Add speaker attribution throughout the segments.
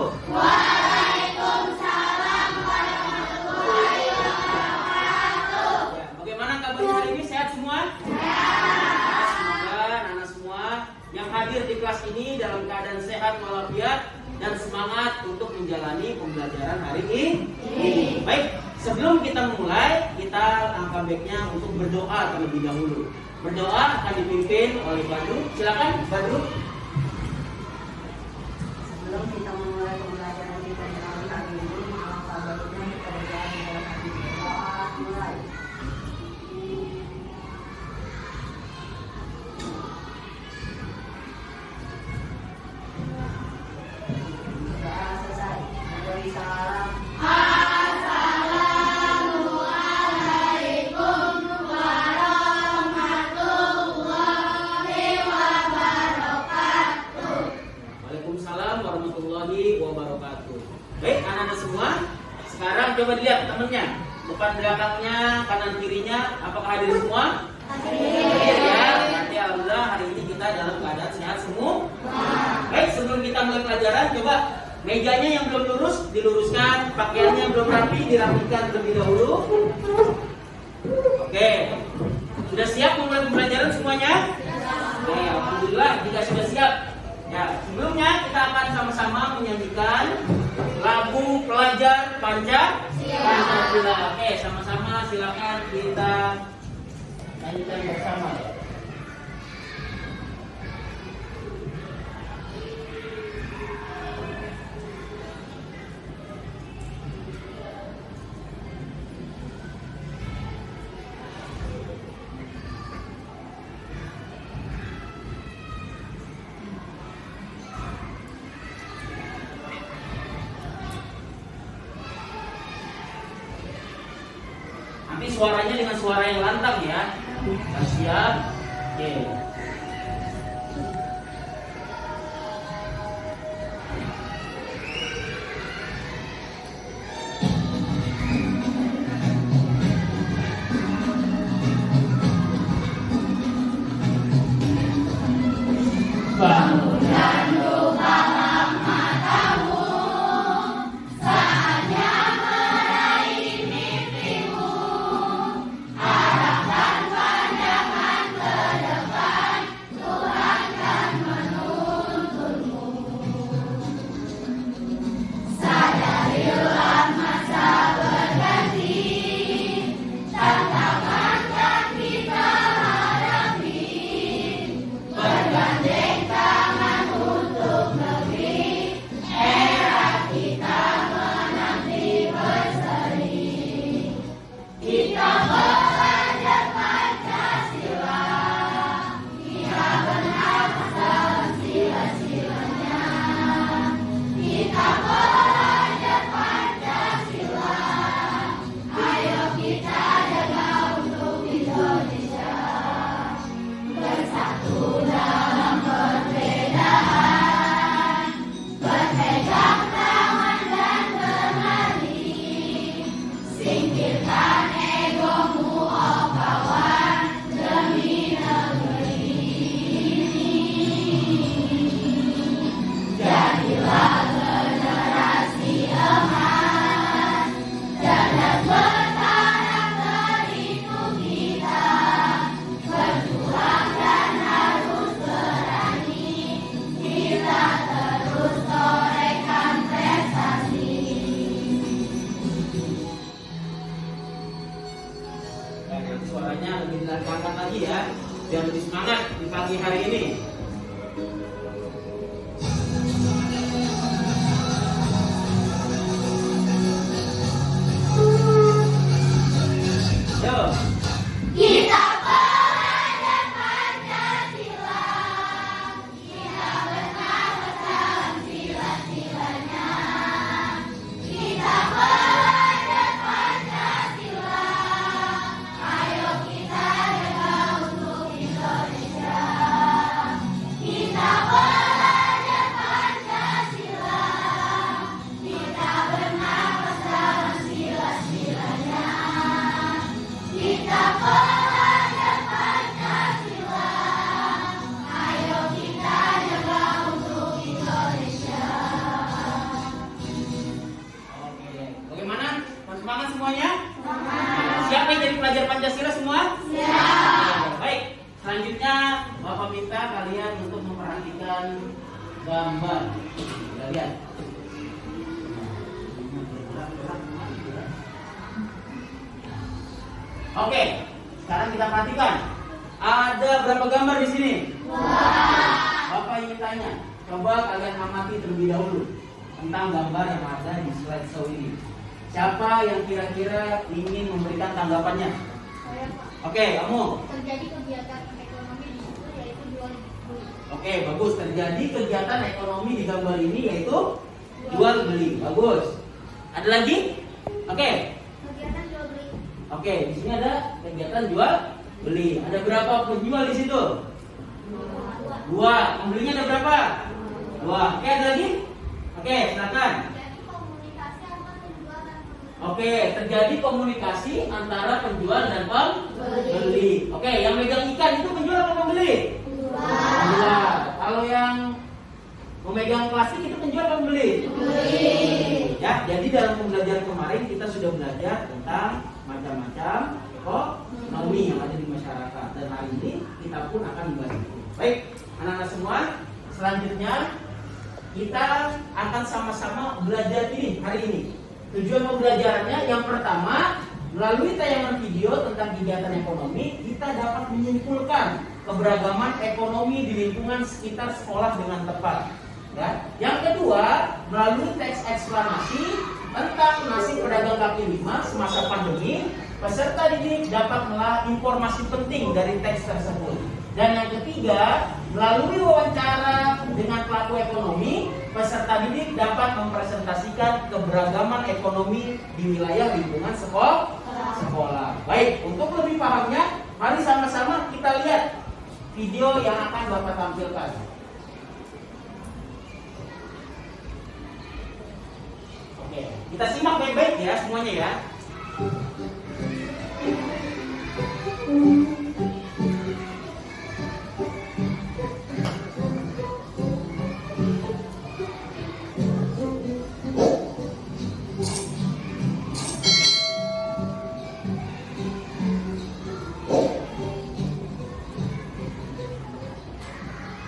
Speaker 1: Waalaikumsalam warahmatullahi wabarakatuh.
Speaker 2: Ya, bagaimana kabarnya hari ini? Sehat semua? Sehat. Semoga anak-anak semua yang hadir di kelas ini dalam keadaan sehat walafiat dan semangat untuk menjalani pembelajaran hari ini. Baik, sebelum kita mulai, kita angkat baiknya untuk berdoa terlebih dahulu. Berdoa akan dipimpin oleh Badru. Silakan Badru.
Speaker 1: Sebelum kita memulai pembelajaran kita di hari ini, alangkah baiknya kita berdoa di dalam hati kita. Mulai. Doa selesai. Memberi salam. Assalamualaikum warahmatullahi wabarakatuh.
Speaker 2: Waalaikumsalam warahmatullahi wabarakatuh. Baik, anak-anak semua, sekarang coba dilihat temennya, depan belakangnya, kanan kirinya, apakah hadir semua? Hadir ya. Berarti alhamdulillah hari ini kita dalam keadaan sehat semua. Baik, sebelum kita mulai pelajaran, coba mejanya yang belum lurus diluruskan, pakaiannya yang belum rapi dirapikan terlebih dahulu. Oke, sudah siap memulai pembelajaran semuanya? Oke, alhamdulillah jika sudah siap. Ya, sebelumnya kita akan sama-sama menyanyikan lagu pelajar Pancasila. Oke, sama-sama silakan kita nyanyikan bersama. Tapi suaranya dengan suara yang lantang ya. Siap. Oke. Bangunlah suaranya lebih diangkat lagi ya, biar lebih semangat di pagi hari ini. Yo.
Speaker 1: Kita pelajar Pancasila, kita bernapas dalam sila-silanya. Kita pelajar Pancasila, ayo kita jaga untuk Indonesia.
Speaker 2: gambar. Kita lihat. Oke, sekarang kita perhatikan. Ada berapa gambar di sini? Bapak ingin tanya, coba kalian amati terlebih dahulu tentang gambar yang ada di slideshow ini. Siapa yang kira-kira ingin memberikan tanggapannya? Oke, kamu.
Speaker 3: Terjadi kegiatan ekonomi di situ yaitu jual beli.
Speaker 2: Oke, bagus. Terjadi kegiatan ekonomi di gambar ini yaitu jual beli. Bagus. Ada lagi? Oke.
Speaker 3: Kegiatan jual beli.
Speaker 2: Oke, di sini ada kegiatan jual beli. Ada berapa penjual di situ? Dua. Pembelinya ada berapa? Dua. Oke, ada lagi? Oke, silakan.
Speaker 3: Jadi komunikasi antara penjual dan pembeli.
Speaker 2: Oke, terjadi komunikasi antara penjual dan pembeli. Oke, yang megang ikan itu penjual atau pembeli? Penjual. Kalau yang memegang plastik itu penjual atau pembeli? Ya, jadi dalam pembelajaran kemarin kita sudah belajar tentang macam-macam ekonomi yang ada di masyarakat, dan hari ini kita pun akan membahas itu. Baik, anak-anak semua, selanjutnya kita akan sama-sama belajar ini hari ini. Tujuan pembelajarannya yang pertama, melalui tayangan video tentang kegiatan ekonomi, kita dapat menyimpulkan keberagaman ekonomi di lingkungan sekitar sekolah dengan tepat. Ya. Yang kedua, melalui teks eksplanasi tentang nasib pedagang kaki lima semasa pandemi, peserta didik dapat mengolah informasi penting dari teks tersebut. Dan yang ketiga, melalui wawancara dengan pelaku ekonomi, peserta didik dapat mempresentasikan keberagaman ekonomi di wilayah lingkungan sekolah. Baik, untuk lebih pahamnya, mari sama-sama kita lihat video yang akan Bapak tampilkan. Oke, kita simak baik-baik ya semuanya ya.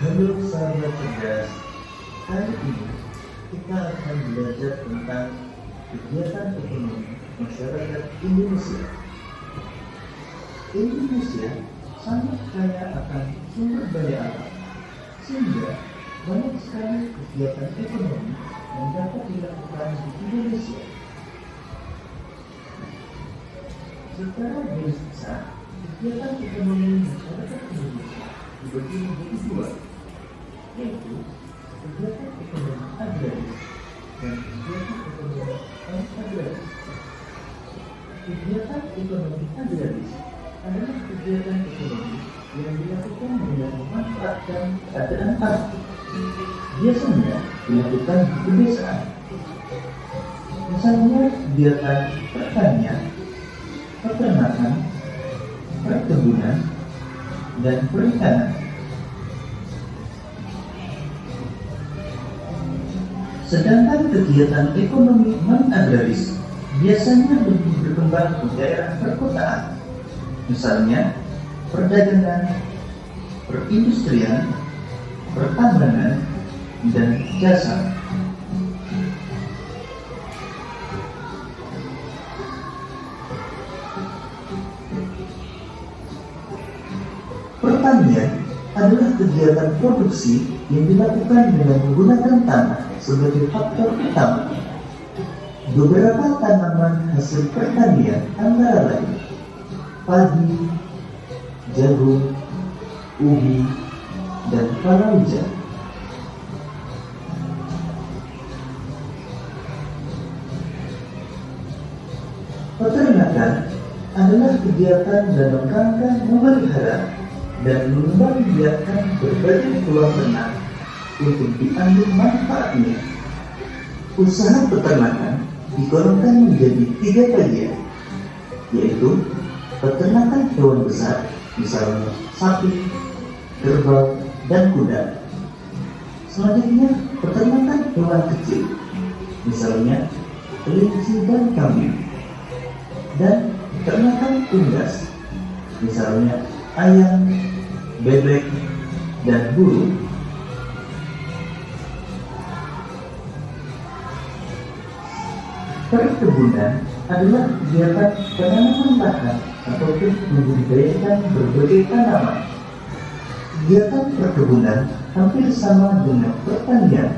Speaker 4: Halo sahabat cerdas, kali ini kita akan belajar tentang kegiatan ekonomi masyarakat Indonesia. Indonesia sangat kaya akan sumber daya alam, sehingga banyak sekali kegiatan ekonomi yang dapat dilakukan di Indonesia. Secara garis besar, kegiatan ekonomi masyarakat Indonesia dibagi menjadi dua, yaitu kegiatan ekonomi agraris dan kegiatan ekonomi non-agraris. Kegiatan ekonomi agraris adalah kegiatan ekonomi yang dilakukan dengan memanfaatkan keadaan alam. Biasanya dilakukan di pedesaan. Misalnya kegiatan pertanian, peternakan, perkebunan, dan perikanan. Sedangkan kegiatan ekonomi non-agraris biasanya lebih berkembang di daerah perkotaan, misalnya perdagangan, perindustrian, pertambangan, dan jasa. Pertanian adalah kegiatan produksi yang dilakukan dengan menggunakan tanah sebagai faktor utama. Beberapa tanaman hasil pertanian antara lain padi, jagung, ubi, dan palawija. Peternakan adalah kegiatan dalam rangka memelihara dan mengembangbiakkan berbagai hewan ternak untuk diambil manfaatnya. Usaha peternakan digolongkan menjadi 3 bagian, yaitu peternakan hewan besar, misalnya sapi, kerbau, dan kuda. Selanjutnya, peternakan hewan kecil, misalnya kelinci dan kambing, dan peternakan unggas, misalnya ayam, bebek, dan burung. Perkebunan adalah kegiatan penanaman lahan ataupun membudidayakan berbagai tanaman. Kegiatan perkebunan hampir sama dengan pertanian,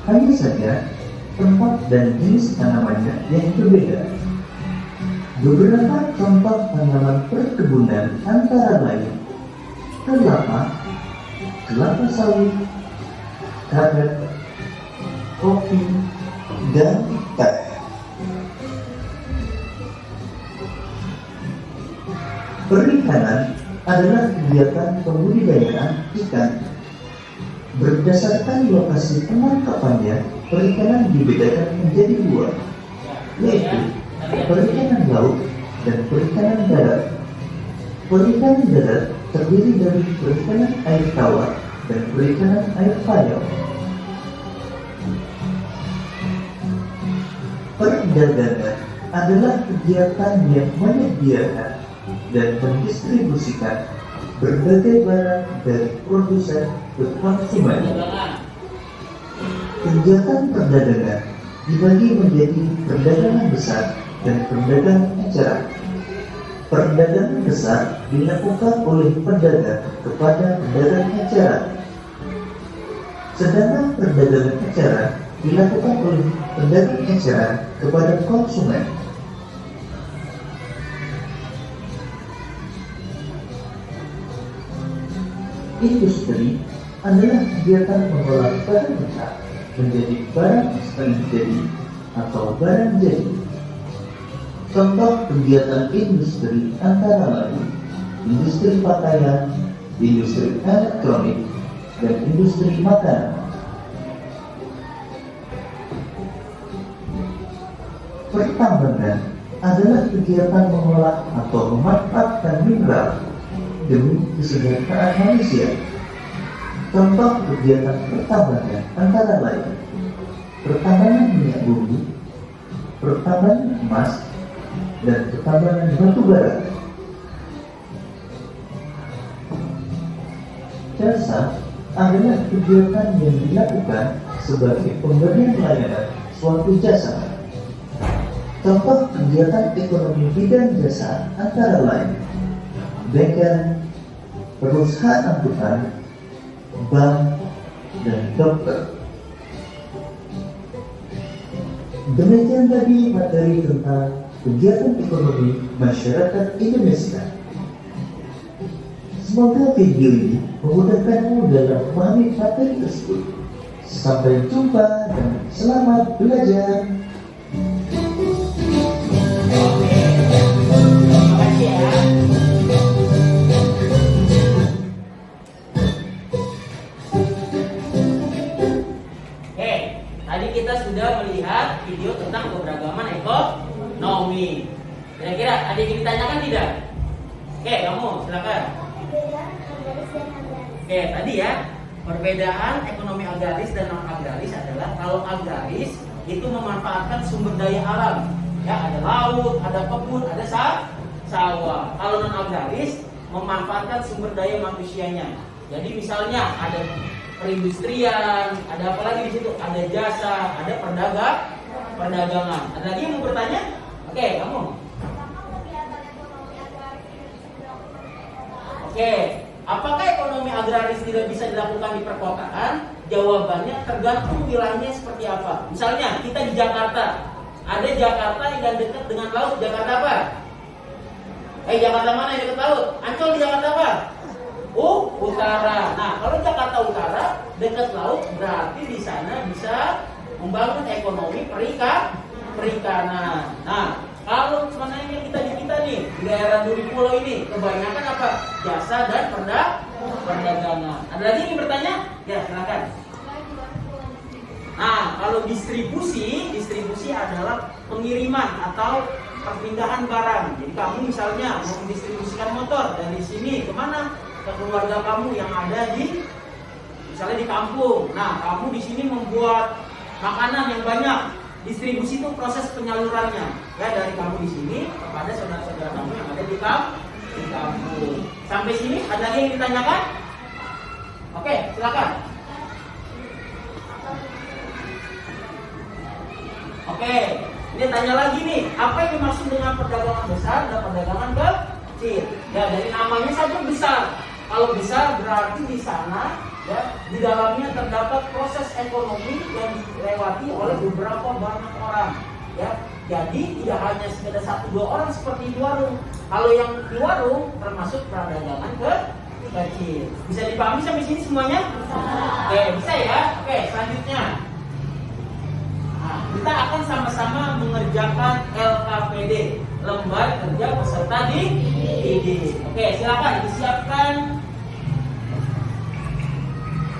Speaker 4: hanya saja tempat dan jenis tanamannya yang berbeda. Beberapa contoh tanaman perkebunan antara lain kelapa, kelapa sawit, karet, kopi, dan teh. Perikanan adalah kegiatan pembudidayaan ikan. Berdasarkan lokasi penangkapannya, perikanan dibedakan menjadi dua, yaitu perikanan laut dan perikanan darat. Perikanan darat terdiri dari perikanan air tawar dan perikanan air payau. Perdagangan adalah kegiatan yang menyediakan dan mendistribusikan berbagai barang dari produsen ke konsumen. Kegiatan perdagangan dibagi menjadi perdagangan besar dan perdagangan eceran. Perdagangan besar dilakukan oleh pedagang kepada pedagang eceran, sedangkan perdagangan eceran dilakukan oleh pedagang eceran kepada konsumen. Industri adalah kegiatan mengolah barang besar menjadi barang setengah jadi atau barang jadi. Contoh kegiatan industri antara lain industri pakaian, industri elektronik, dan industri makanan. Pertambangan adalah kegiatan mengolah atau memanfaatkan mineral demi kesejahteraan manusia. Contoh kegiatan pertambangan antara lain pertambangan minyak bumi, pertambangan emas, dan pertambangan batu bara. Jasa adalah kegiatan yang dilakukan sebagai pemberian layanan suatu jasa. Contoh kegiatan ekonomi bidang jasa antara lain bengkel, perusahaan angkutan, bank, dan dokter. Demikian tadi materi tentang kegiatan ekonomi masyarakat Indonesia. Semoga video ini memudahkanmu dalam memahami materi tersebut. Sampai jumpa dan selamat belajar.
Speaker 2: Tadi kita sudah melihat video tentang keberagaman ekonomi. Kira-kira ada yang ditanyakan tidak? Oke, kamu silakan. Oke, tadi ya, perbedaan ekonomi agraris dan non agraris adalah kalau agraris itu memanfaatkan sumber daya alam. Ya, ada laut, ada kebun, ada sawah. Kalau non agraris memanfaatkan sumber daya manusianya. Jadi misalnya ada perindustrian, ada apa lagi di situ? Ada jasa, ada perdagangan. Ada lagi yang mau bertanya? Oke, kamu. Oke, apakah ekonomi agraris tidak bisa dilakukan di perkotaan? Jawabannya tergantung wilayahnya seperti apa. Misalnya kita di Jakarta, ada Jakarta yang dekat dengan laut. Jakarta apa? Jakarta mana yang dekat laut? Ancol di Jakarta apa? Utara. Nah, kalau Jakarta Utara dekat laut, berarti di sana bisa membangun ekonomi perikanan. Nah, kalau sebenarnya kita nih di daerah Duri Pulau ini kebanyakan apa? Jasa dan perdagangan. Ada lagi yang bertanya? Ya, silakan. Nah, kalau distribusi adalah pengiriman atau perpindahan barang. Jadi kamu misalnya mau mendistribusikan motor dari sini kemana? Ke keluarga kamu yang ada di misalnya di kampung. Nah, kamu di sini membuat makanan yang banyak. Distribusi itu proses penyalurannya ya dari kamu di sini kepada saudara-saudara kamu yang ada di kampung. Sampai sini ada lagi yang ditanyakan? Oke, silakan. Oke, Ini tanya lagi nih, apa yang dimaksud dengan perdagangan besar dan perdagangan kecil? Ya, dari namanya saja besar. Kalau besar berarti di sana ya di dalamnya terdapat proses ekonomi yang dilewati oleh beberapa banyak orang. Ya, jadi tidak hanya sekedar 1-2 orang seperti di warung. Kalau yang di warung termasuk perdagangan kecil. Bisa dipahami sampai sini semuanya? Oke, bisa ya. Oke, selanjutnya. Nah, kita akan sama-sama mengerjakan LKPD, lembar kerja peserta didik. Oke, silakan disiapkan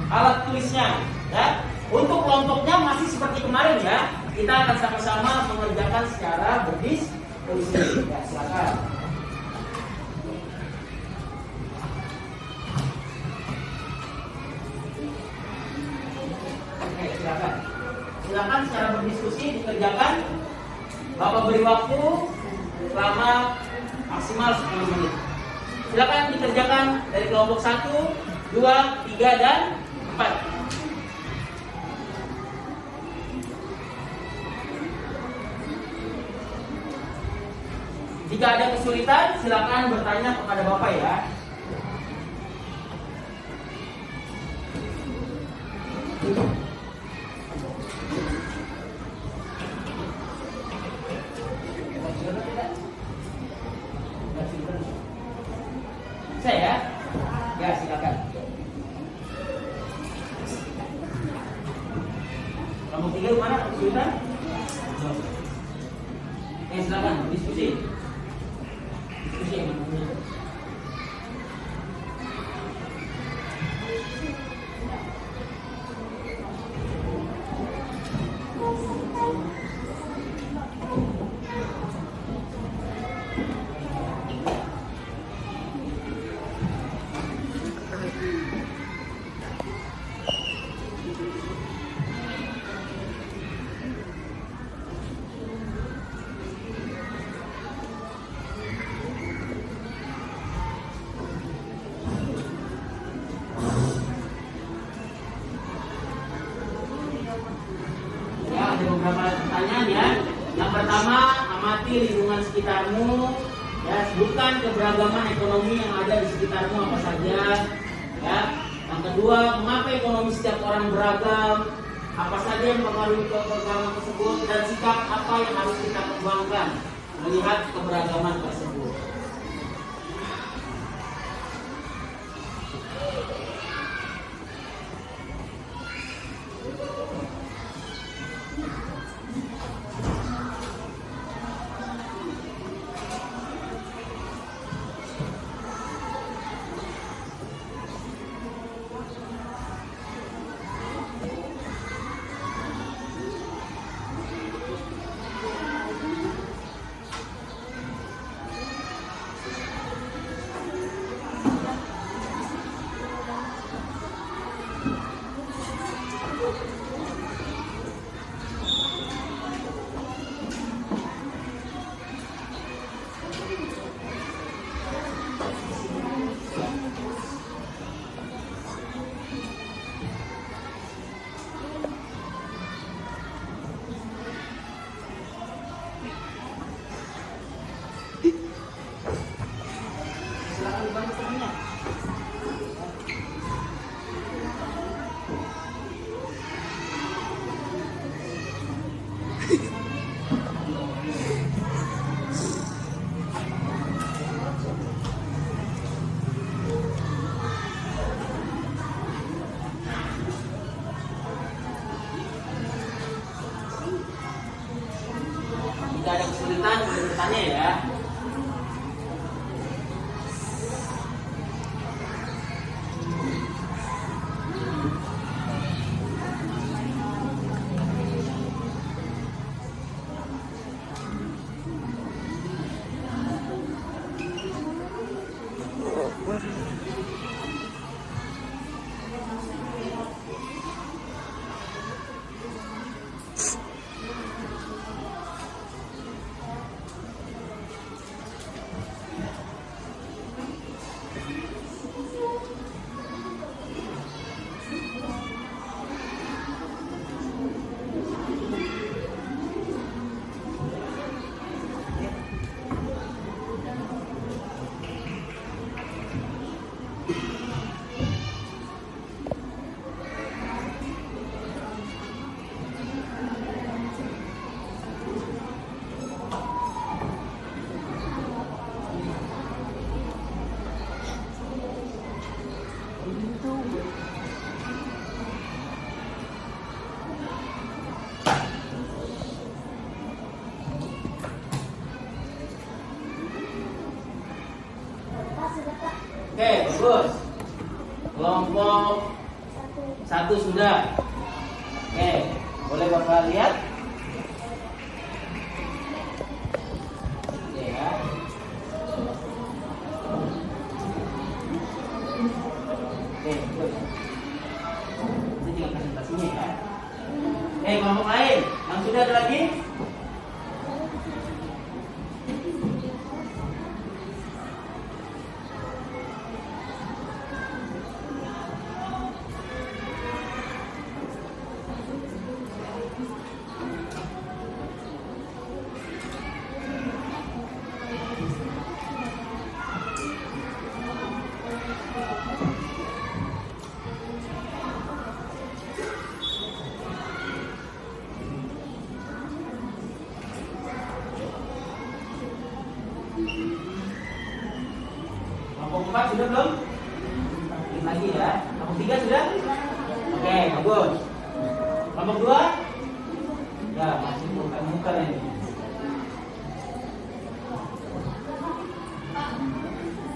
Speaker 2: alat tulisnya. Ya. Untuk kelompoknya masih seperti kemarin ya. Kita akan sama-sama mengerjakan secara berdiskusi. Ya, silakan. Oke, silakan. Silakan secara berdiskusi dikerjakan. Bapak beri waktu selama maksimal 10 menit. Silakan dikerjakan dari kelompok 1, 2, 3, dan 4. Jika ada kesulitan, silakan bertanya kepada Bapak ya. Bisa ya? Ya, silakan. Kamu 3 mana kesulitan? Silakan diskusi. Diskusi yang mana? Ada beberapa pertanyaan ya. Yang pertama, amati lingkungan sekitarmu. Ya, sebutkan keberagaman ekonomi yang ada di sekitarmu apa saja. Ya. Yang kedua, mengapa ekonomi setiap orang beragam? Apa saja yang mempengaruhi keberagaman tersebut dan sikap apa yang harus kita kembangkan melihat keberagaman tersebut. Jika ada kesulitan, boleh bertanya ya. bagus. Kelompok 1 sudah. Oke, boleh Bapak lihat? Oke ya. Oke, terus. Ini tinggal presentasinya ya. Oke, kelompok lain. Yang sudah ada lagi? Kelompok 4 sudah belum? Sedikit lagi ya. Kelompok 3 sudah? Oke, bagus. Kelompok 2? Ya, masih muka ini.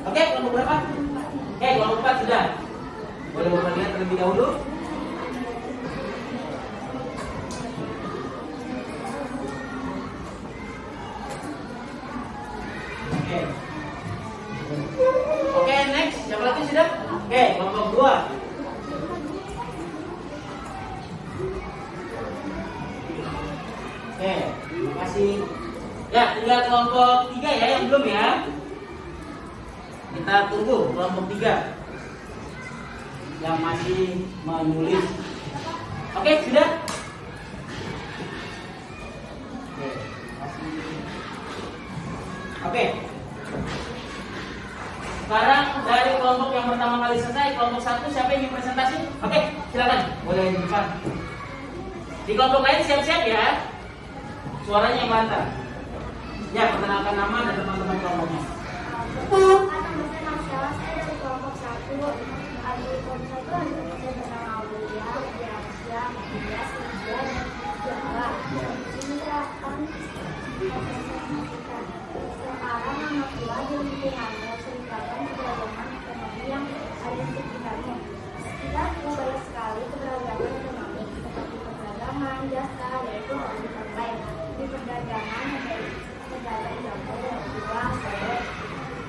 Speaker 2: Oke, kelompok berapa? Oke, kelompok 4 sudah. Boleh Bapak lihat terlebih dahulu? Oke. Oke, next. Siapa lagi sudah? Oke, kelompok 2. Oke, terima kasih. Ya, tinggal kelompok 3 ya yang belum ya. Kita tunggu kelompok 3 yang masih menulis. Oke, sudah? Oke. Sekarang dari kelompok yang pertama kali selesai, kelompok 1 siapa yang ingin presentasi? Oke, silakan. Boleh depan. Di kelompok lain siap-siap ya. Suaranya yang lantang. Ya, perkenalkan nama dan teman-teman kelompoknya.
Speaker 3: Nama saya dari kelompok 1. Adik kelompok 1 ada saya bernama Aulia, Diasya, Maria, Sintia, dan Jawa. Ini saya akan mempresentasikan sekarang nama tua di lingkungannya, serikatan keberagaman ekonomi yang ada di sekitarnya. Kita banyak sekali keberagaman ekonomi, seperti perdagangan, jasa, yaitu harus dipakai. Di perdagangan ada pedagang jangkau dan uang, sawit,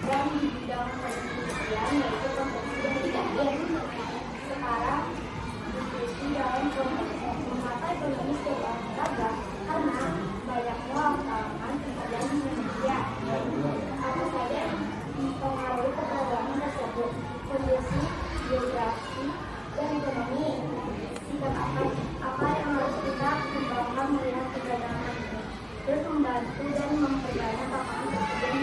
Speaker 3: dan di bidang perindustrian yaitu konstruksi dan jahit. Sekarang diskusi dalam mengapa ekonomi secara beragam karena banyaknya lapangan pekerjaan di Indonesia. Apa saja yang mempengaruhi keberagaman tersebut? Kondisi, geografi, dan ekonomi. Sikap apa yang harus kita kembangkan melihat keberagaman ini? Terus membantu dan memperbanyak lapangan pekerjaan.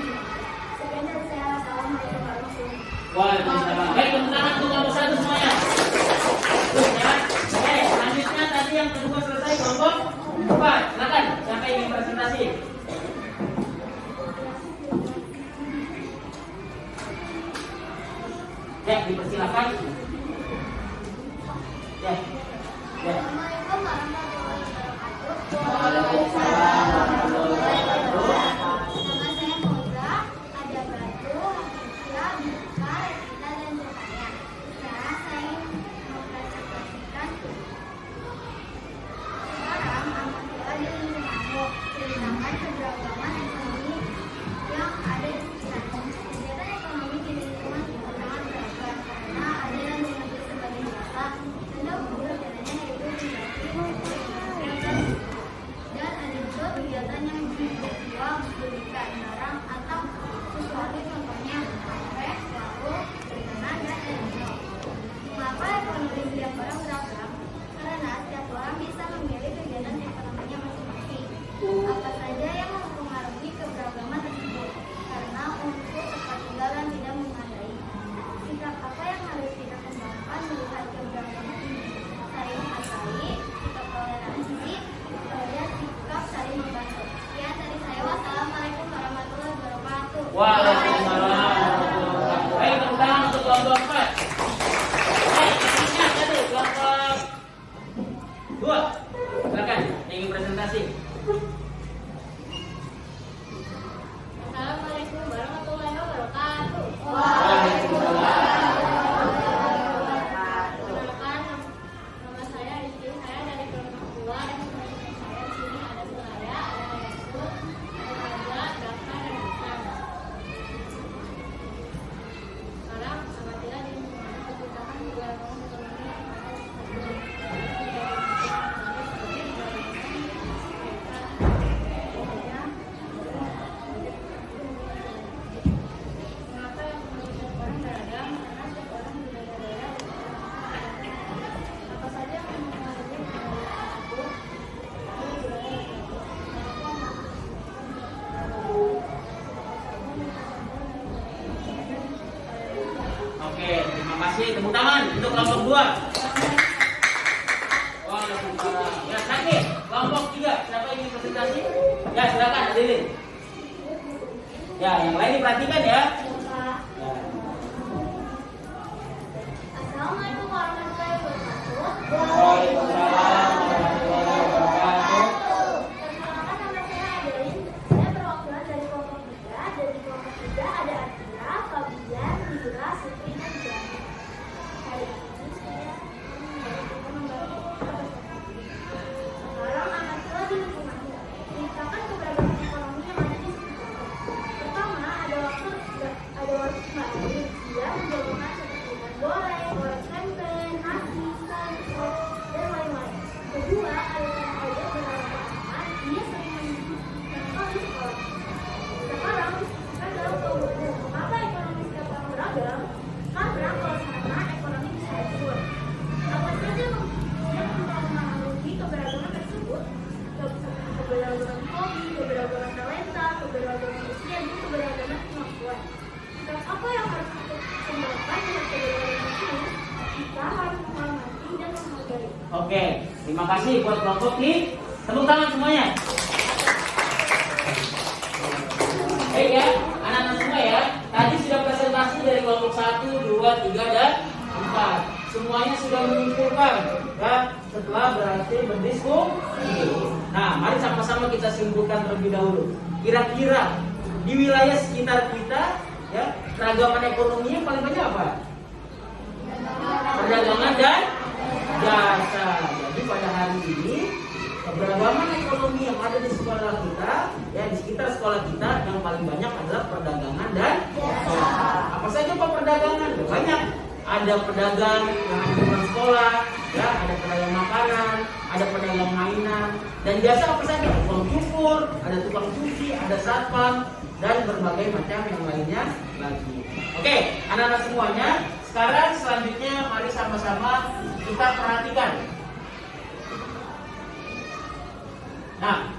Speaker 3: Sekian dari saya. Assalamualaikum warahmatullahi wabarakatuh.
Speaker 2: Waalaikumsalam. Baik, tepuk tangan untuk kelompok 1 semuanya. Terus ya. Oke, selanjutnya tadi yang kedua selesai kelompok 4. Silakan. Siapa yang ingin presentasi? Ya, dipersilakan. Ya. Ya.
Speaker 3: Assalamualaikum warahmatullahi wabarakatuh.
Speaker 2: Waalaikumsalam warahmatullahi wabarakatuh.
Speaker 3: Nama saya Moza, ada batu, Hafizah, Buka, Revita, dan Cahaya. Sekarang saya mempresentasikan sekarang anak tua di lingkunganmu, ceritakan keberagaman ekonomi yang ada di sekitarmu. Kegiatan ekonomi di lingkungan kita sangat beragam karena ada yang diambil sebagai jasa, dan kegiatannya yaitu dan ada juga kegiatan yang dijual belikan barang atau sesuatu, contohnya kafe, warung, perikanan, dan lainnya. Mengapa ekonomi setiap orang beragam? Karena setiap orang bisa memilih kegiatan ekonominya masing-masing. Apa saja yang mempengaruhi keberagaman tersebut? Karena unsur tempat tinggal yang tidak memadai. Sikap apa yang harus kita kembangkan melihat keberagaman ini? Saling menghargai, sikap toleransi, dan sikap saling membantu. Sekian dari saya. Wassalamualaikum warahmatullahi wabarakatuh.
Speaker 2: Waalaikumsalam warahmatullahi wabarakatuh. Baik, tepuk tangan untuk kelompok 4. Baik, selanjutnya tadi kelompok 2. Silakan, yang ingin presentasi.
Speaker 3: Assalamualaikum warahmatullahi wabarakatuh.
Speaker 2: Waalaikumsalam. Tepuk tangan untuk kelompok 2. Waalaikumsalam. Ya, sakit. Kelompok 3. Siapa yang ingin presentasi? Ya, silakan hadirin. Ya, yang lain diperhatikan ya. Ya.
Speaker 3: Assalamualaikum warahmatullahi wabarakatuh.
Speaker 2: Waalaikumsalam warahmatullahi wabarakatuh.
Speaker 3: Perkenalkan, nama saya Adeline. Saya perwakilan dari kelompok 3. Dari kelompok 3 ada Adira, Fabian, Dira, Sutri, dan Jana. Hari ini saya sekarang anak tua di lingkungannya. Ceritakan keberagaman ekonomi yang ada di sekitarnya. Pertama, ada warung Mbak Eni. Dia menjajakan seperti ikan goreng, goreng tempe, nasi, sayur, dan lain-lain. Kedua, ada Kang Ojek bernama Ahmad. Dia sering mencontoh di sekolah. Sekarang disebutkan dalam keumuman. Mengapa ekonomi setiap orang beragam? Karena kalau sana ekonomi bisa hancur. Apa saja yang mempengaruhi keberagaman tersebut? Keberagaman hobi, keberagaman talenta, keberagaman usia, dan keberagaman kemampuan. Dan apa yang harus kita kembangkan dengan keberagaman ini? Kita harus menghormati dan menghargai.
Speaker 2: Oke, terima kasih buat kelompok ini. Tepuk tangan semuanya. Baik ya, anak-anak semua ya. Tadi sudah presentasi dari kelompok 1, 2, 3, dan 4. Semuanya sudah menyimpulkan ya, setelah berhasil berdiskusi. Nah, mari sama-sama kita simpulkan terlebih dahulu. Kira-kira di wilayah sekitar kita ya, keragaman ekonomi yang paling banyak apa? Perdagangan dan jasa. Jadi pada hari ini keberagaman ekonomi yang ada di sekolah kita, ya di sekitar sekolah kita yang paling banyak adalah perdagangan dan jasa. Apa saja Pak perdagangan? Banyak. Ada pedagang yang ada di depan sekolah, ya ada pedagang makanan, ada pedagang mainan, dan jasa apa saja? Tukang cukur, ada tukang cuci, ada satpam, dan berbagai macam yang lainnya lagi. Oke, anak-anak semuanya, sekarang selanjutnya mari sama-sama kita perhatikan. Nah,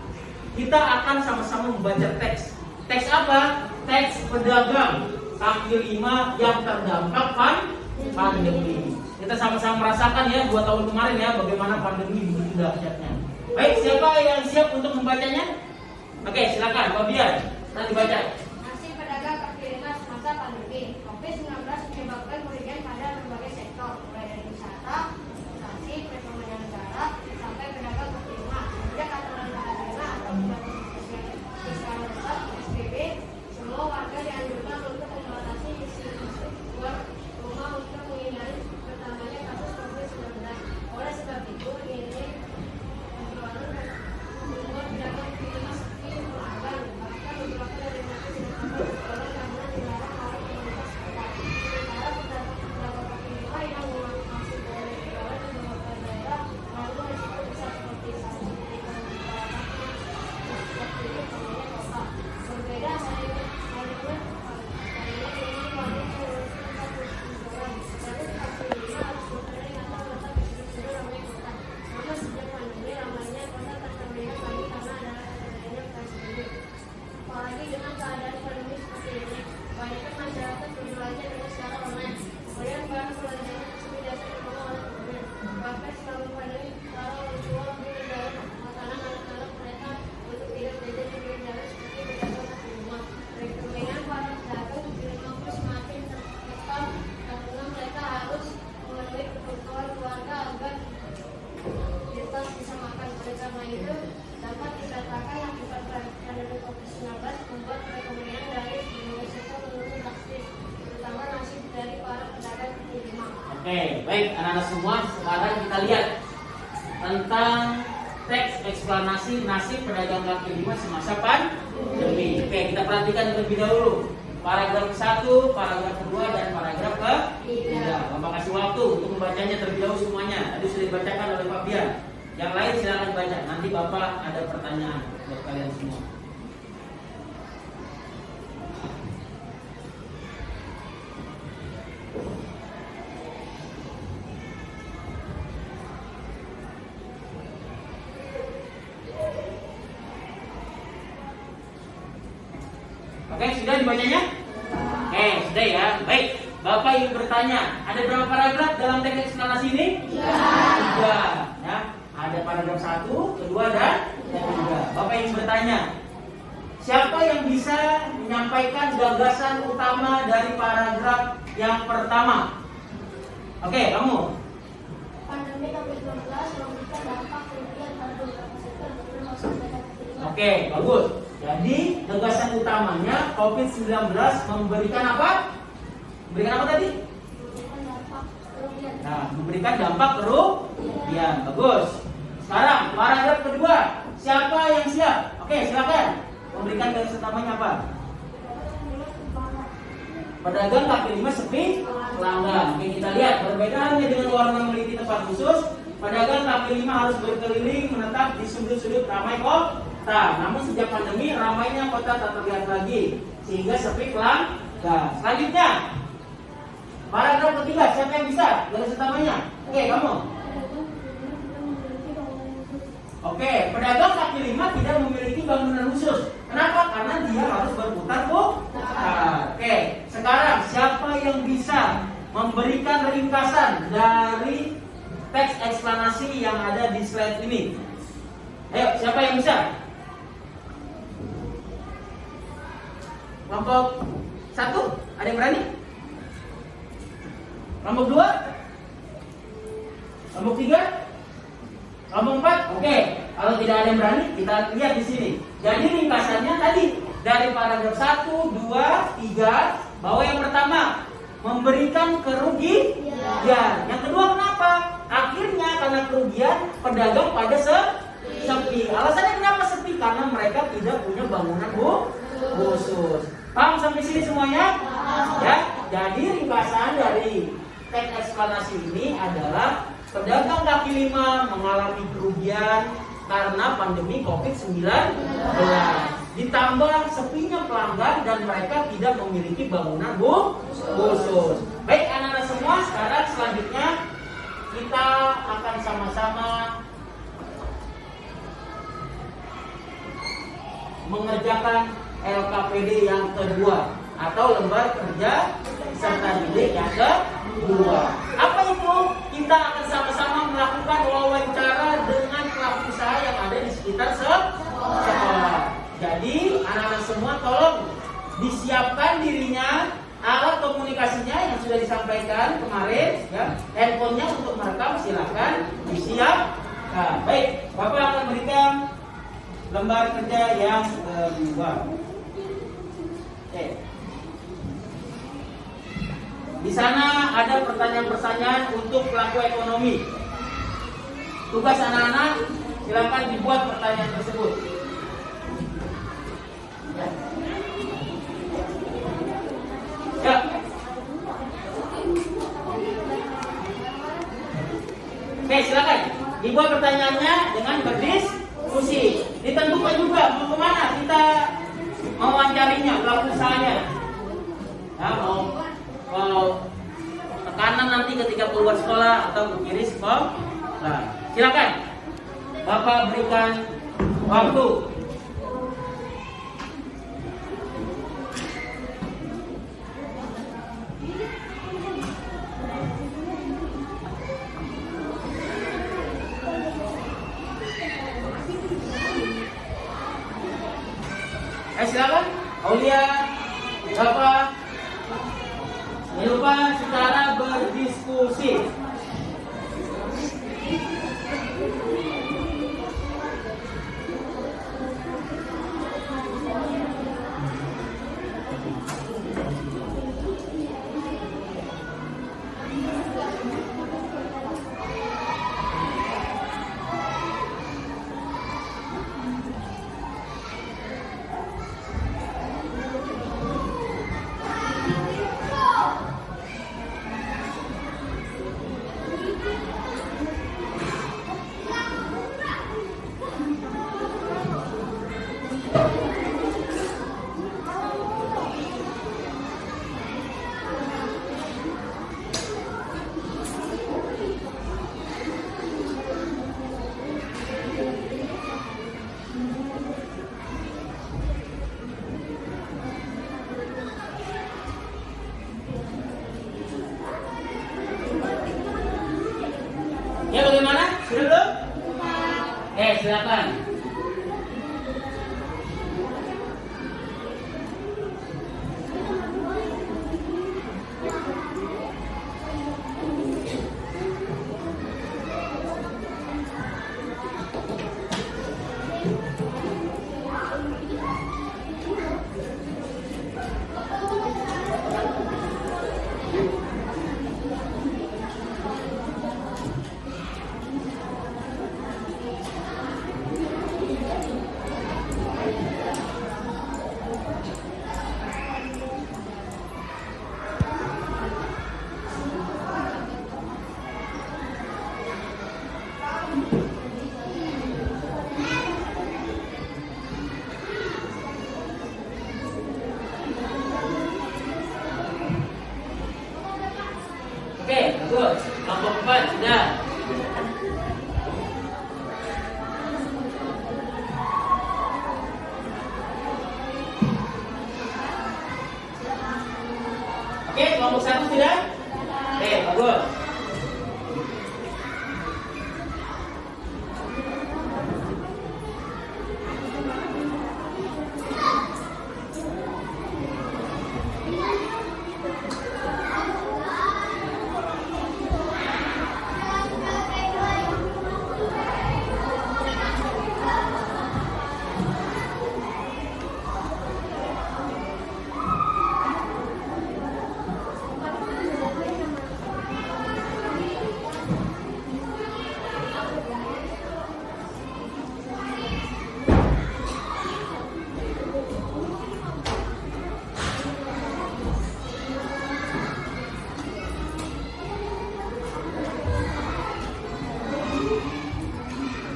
Speaker 2: kita akan sama-sama membaca teks. Teks apa? Teks pedagang kaki 5 yang terdampak pandemi. Kita sama-sama merasakan ya 2 tahun kemarin ya bagaimana pandemi begitu dahsyatnya. Baik, siapa yang siap untuk membacanya? Oke, silakan Fabian. Nanti baca.
Speaker 5: Nasib pedagang kaki 5 semasa pandemi. COVID-19 menyebabkan kerugian pada berbagai sektor, mulai dari wisata, transportasi, perekonomian negara, sampai pedagang kaki 5. Sejak aturan karantina atau pembatasan sosial ketat (PSBB), semua warga dianjurkan untuk membatasi isi keluar rumah untuk menghindari bertambahnya kasus COVID-19. Oleh sebab itu, ini penjualan dan membuat pedagang kaki 5 sepi pelanggan. Bahkan beberapa dari mereka tidak dapat berjualan karena dilarang oleh pemerintah setempat. Sementara pedagang kaki 5 yang masih boleh berjualan di beberapa daerah lalu risiko besar seperti sanksi ekonomi peralatannya seperti itu pemilik kota. Berbeda halnya ini wajib menguruskan kasus penjualan. Tapi kaki 5 harus berkeliling atau tetap sudah ramai kota. Namun sejak pandemi ramainya kota tak terlihat lagi karena adanya PSBB. Apalagi dengan keadaan pandemi seperti ini, banyaknya masyarakat berbelanja dengan secara online. Kemudian bahan belanjanya tersebut biasa dibawa oleh pembeli. Bahkan selama pandemi, para orang tua membeli jalan makanan anak-anak mereka untuk tidak jajan di pinggir jalan seperti pedagang kaki 5. Perekonomian para pedagang kaki 5 pun semakin tertekan karena mereka harus memenuhi kebutuhan keluarga agar kita bisa makan. Oleh karena itu, dapat dikatakan akibat pandemi COVID-19 membuat perekonomian dari Indonesia menurun drastis, terutama nasib dari para pedagang kaki 5.
Speaker 2: Oke, baik anak-anak semua, sekarang kita lihat tentang teks eksplanasi nasib pedagang kaki 5 semasa pandemi. Oke, kita perhatikan terlebih dahulu paragraf 1, paragraf 2, dan paragraf ke-3. Bapak kasih waktu untuk membacanya terlebih dahulu semuanya. Tadi sudah dibacakan oleh Pak Bian. Yang lain silakan baca. Nanti Bapak ada pertanyaan buat kalian semua. Oke, sudah dibacanya? Oke, sudah ya. Baik, Bapak ingin bertanya, ada berapa paragraf dalam teks eksplanasi ini? 3. Ya. Ada paragraf 1, kedua, dan 3. Bapak ingin bertanya, siapa yang bisa menyampaikan gagasan utama dari paragraf yang pertama? Oke, kamu.
Speaker 3: Pandemi COVID-19 memberikan dampak kerugian pada beberapa sektor termasuk sektor kelima.
Speaker 2: Oke, bagus. Jadi gagasan utamanya COVID-19 memberikan apa? Memberikan apa tadi?
Speaker 3: Memberikan dampak kerugian.
Speaker 2: Nah, memberikan dampak kerugian. Bagus. Sekarang paragraf kedua. Siapa yang siap? Oke, silakan. Memberikan gagasan utamanya apa? Pedagang kaki lima sepi pelanggan. Oke, kita lihat perbedaannya dengan warung yang memiliki tempat khusus. Pedagang kaki lima harus berkeliling menetap di sudut-sudut ramai kota. Namun sejak pandemi ramainya kota tak terlihat lagi sehingga sepi pelanggan. Selanjutnya paragraf ketiga, siapa yang bisa? Gagasan utamanya. Oke, kamu. Oke, pedagang kaki lima tidak memiliki bangunan khusus. Kenapa? Karena dia harus berputar putar. Oke, sekarang siapa yang bisa memberikan ringkasan dari teks eksplanasi yang ada di slide ini? Ayo, siapa yang bisa? Kelompok 1, ada yang berani? Kelompok 2? Kelompok 3? Kelompok 4? Oke, kalau tidak ada yang berani, kita lihat di sini. Jadi ringkasannya tadi dari paragraf 1, 2, 3, bahwa yang pertama memberikan kerugian. Yang kedua kenapa? Akhirnya karena kerugian pedagang pada sepi. Alasannya kenapa sepi? Karena mereka tidak punya bangunan khusus. Paham sampai sini semuanya? Ya. Jadi ringkasan dari teks eksplanasi ini adalah pedagang kaki lima mengalami kerugian karena pandemi COVID-19. Ditambah sepinya pelanggan dan mereka tidak memiliki bangunan khusus. Baik anak-anak semua, sekarang selanjutnya kita akan sama-sama mengerjakan LKPD yang kedua atau lembar kerja serta didik yang kedua. Apa itu? Kita akan sama-sama melakukan wawancara dengan pelaku usaha yang ada di sekitar sekolah. Jadi anak-anak semua tolong disiapkan dirinya, alat komunikasinya yang sudah disampaikan kemarin, ya, handphonenya untuk merekam silakan disiapkan. Baik, Bapak akan berikan lembar kerja yang kedua. Oke. Di sana ada pertanyaan-pertanyaan untuk pelaku ekonomi. Tugas anak-anak silakan dibuat pertanyaan tersebut. Ya. Oke, silakan dibuat pertanyaannya dengan berdiskusi. Ditentukan juga mau kemana kita mewawancarinya, pelaku usahanya. Ya, mau ke kanan nanti ketika keluar sekolah atau ke kiri sekolah. Nah, silakan Bapak berikan waktu. Silakan Aulia, Bapak. Jangan lupa secara berdiskusi. Oke, bagus. Kelompok 4 sudah. Oke, kelompok 1 sudah? Oke, bagus.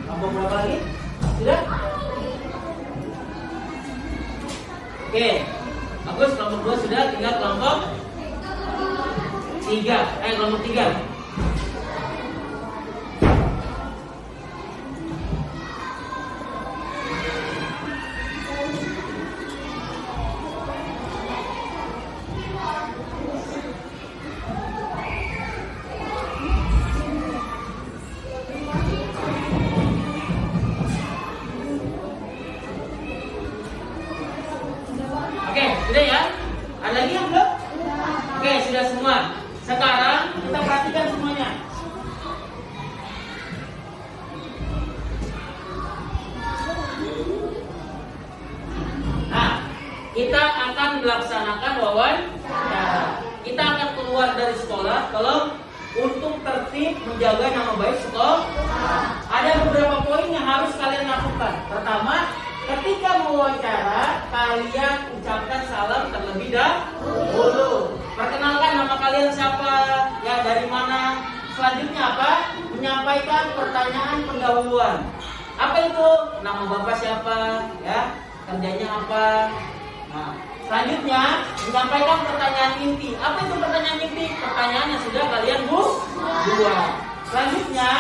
Speaker 2: Kelompok berapa lagi? Sudah? Oke, bagus. Kelompok 2 sudah, tinggal kelompok 3. Kelompok 3. Oke, sudah ya? Ada lagi yang belum? Oke, sudah semua. Sekarang kita perhatikan semuanya. Nah, kita akan melaksanakan wawancara. Kita akan keluar dari sekolah. Tolong untuk tertib menjaga nama baik sekolah. Ada beberapa poin yang harus kalian lakukan. Pertama, ketika mewawancara, kalian ucapkan salam terlebih dahulu. Perkenalkan nama kalian siapa, ya dari mana. Selanjutnya apa? Menyampaikan pertanyaan pendahuluan. Apa itu? Nama bapak siapa, ya, kerjanya apa. Nah, selanjutnya menyampaikan pertanyaan inti. Apa itu pertanyaan inti? Pertanyaan yang sudah kalian buat. Selanjutnya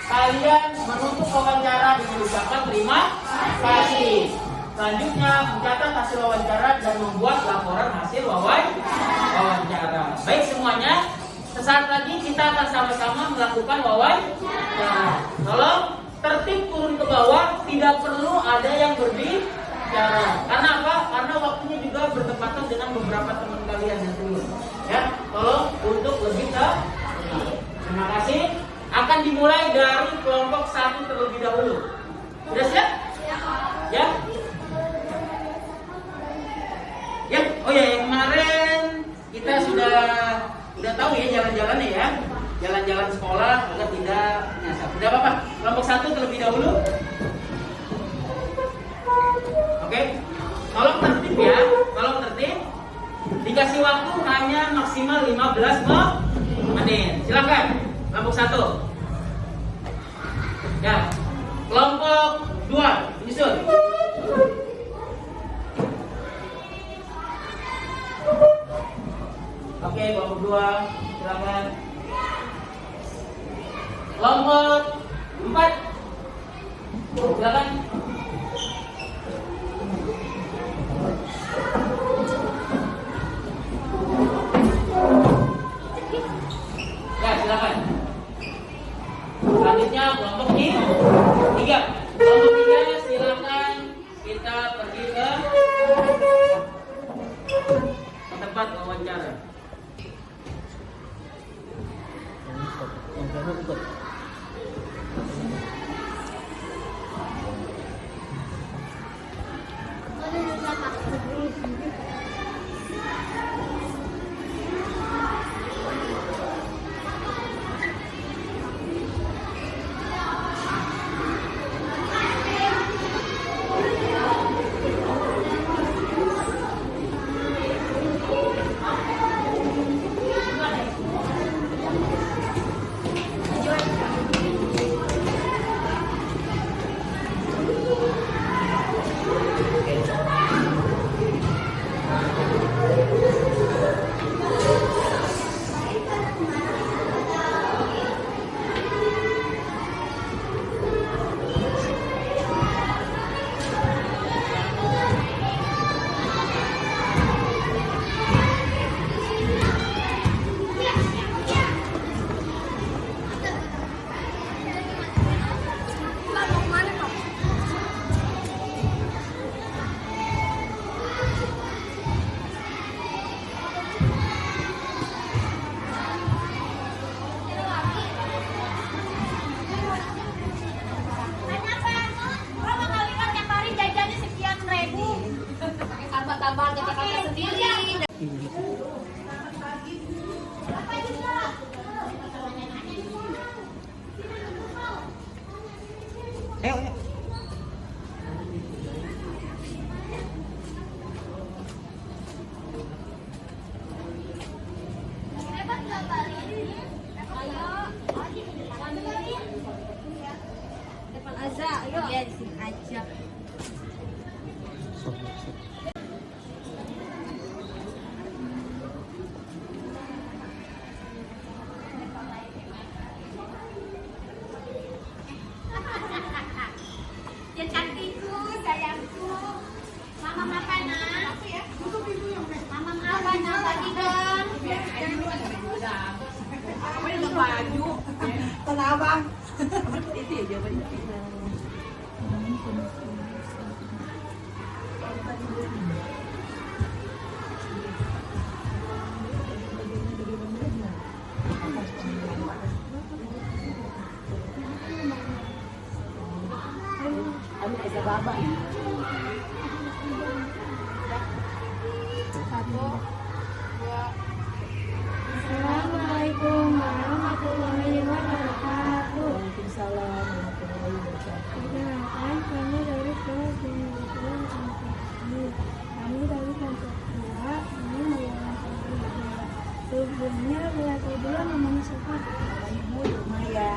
Speaker 2: kalian menutup wawancara dengan ucapan terima kasih. Selanjutnya mencatat hasil wawancara dan membuat laporan hasil wawancara. Baik semuanya, sesaat lagi kita akan sama-sama melakukan wawancara. Tolong tertib turun ke bawah, tidak perlu ada yang berbicara. Karena apa? Karena waktunya juga bertepatan dengan beberapa teman kalian yang turun. Ya, tolong untuk lebih terima kasih. Akan dimulai dari kelompok 1 terlebih dahulu. Sudah siap? Ya? Ya, oh ya, yang kemarin kita sudah tahu ya jalan-jalannya ya. Jalan-jalan sekolah agar tidak nyasar. Tidak apa-apa. Kelompok 1 terlebih dahulu. Oke. Tolong tertib ya. Tolong tertib. Dikasih waktu hanya maksimal 15 menit. Silakan. Kelompok 1. Ya. Kelompok 2 menyusul. Oke, kelompok 2 silakan. Kelompok 4 silakan. Ya, silakan. Selanjutnya kelompok 3. Kelompok 3 silakan kita pergi ke tempat wawancara.
Speaker 5: Siap. Ya cantikku, sayangku. Mama makan nak. Mama makan nak lagi dong.
Speaker 1: Baju. Kenapa? Itu ya jawabannya. Kamu bisa baba.
Speaker 3: Assalamualaikum warahmatullahi wabarakatuh.
Speaker 1: Waalaikumsalam warahmatullahi wabarakatuh.
Speaker 3: Perkenalkan, kami dari kelas 9 kami dari kelompok 2. Kami mewawancari Maya. Sebelumnya berlatih dulu namanya siapa?
Speaker 1: Maya.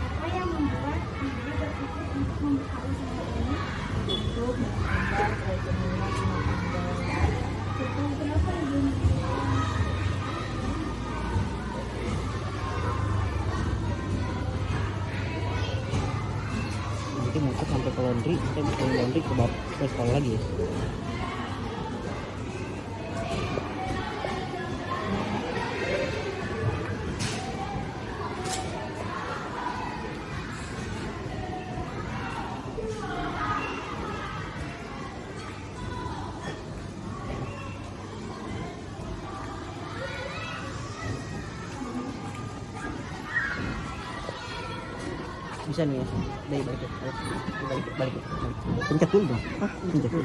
Speaker 3: Apa yang membuat ibu berpikir untuk membuka usaha ini?
Speaker 1: Untuk menambah perekonomian rumah tangga.
Speaker 3: Kenapa ibu
Speaker 6: Nanti masuk sampai ke laundry, kita bisa laundry ke sekolah lagi ya. Bisa nih ya, dari balik, pencet dulu dong, pencet dulu.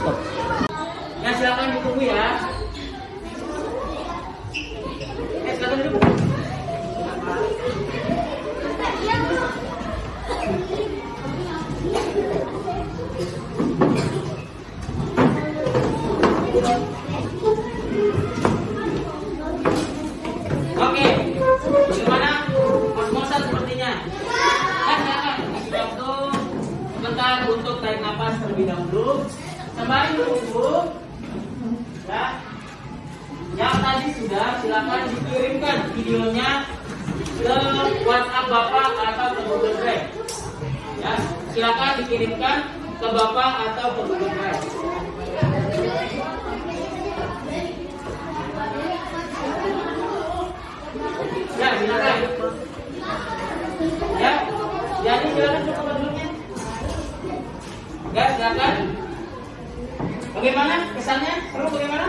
Speaker 6: Stop.
Speaker 2: Ya silakan ditunggu ya. Silakan duduk. Oke, gimana? Kos-kosan sepertinya. Silakan kasih waktu sebentar untuk tarik nafas terlebih dahulu. Sembari menunggu, ya, yang tadi sudah silakan dikirimkan videonya ke WhatsApp Bapak atau ke Google Drive. Ya, silakan dikirimkan ke Bapak atau ke Google Drive. Ya, silakan. Ya, jadi silakan coba dulunya. Ya, silakan. Bagaimana kesannya? Seru bagaimana?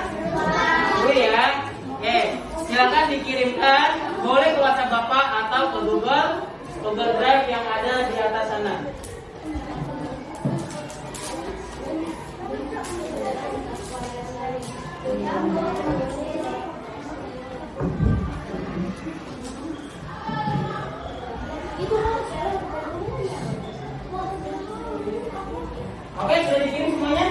Speaker 2: Seru ya. Oke, silakan dikirimkan boleh ke WhatsApp Bapak atau ke Google Drive yang ada di atas sana. Oke, sudah dikirim semuanya?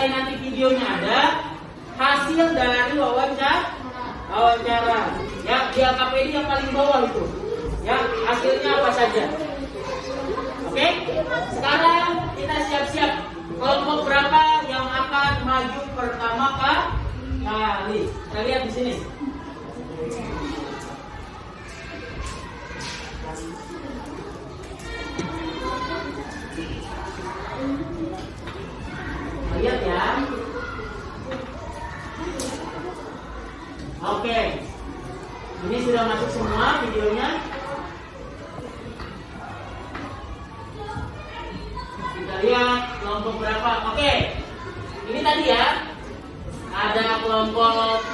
Speaker 2: Selain nanti videonya ada, hasil dari wawancara. Ya, di AKPD yang paling bawah itu. Ya, hasilnya apa saja. Oke? Sekarang kita siap-siap. Kelompok berapa yang akan maju pertama kali? Kita lihat di sini. Lihat ya. Oke. Ini sudah masuk semua videonya. Kita lihat kelompok berapa. Oke. Ini tadi ya. Ada kelompok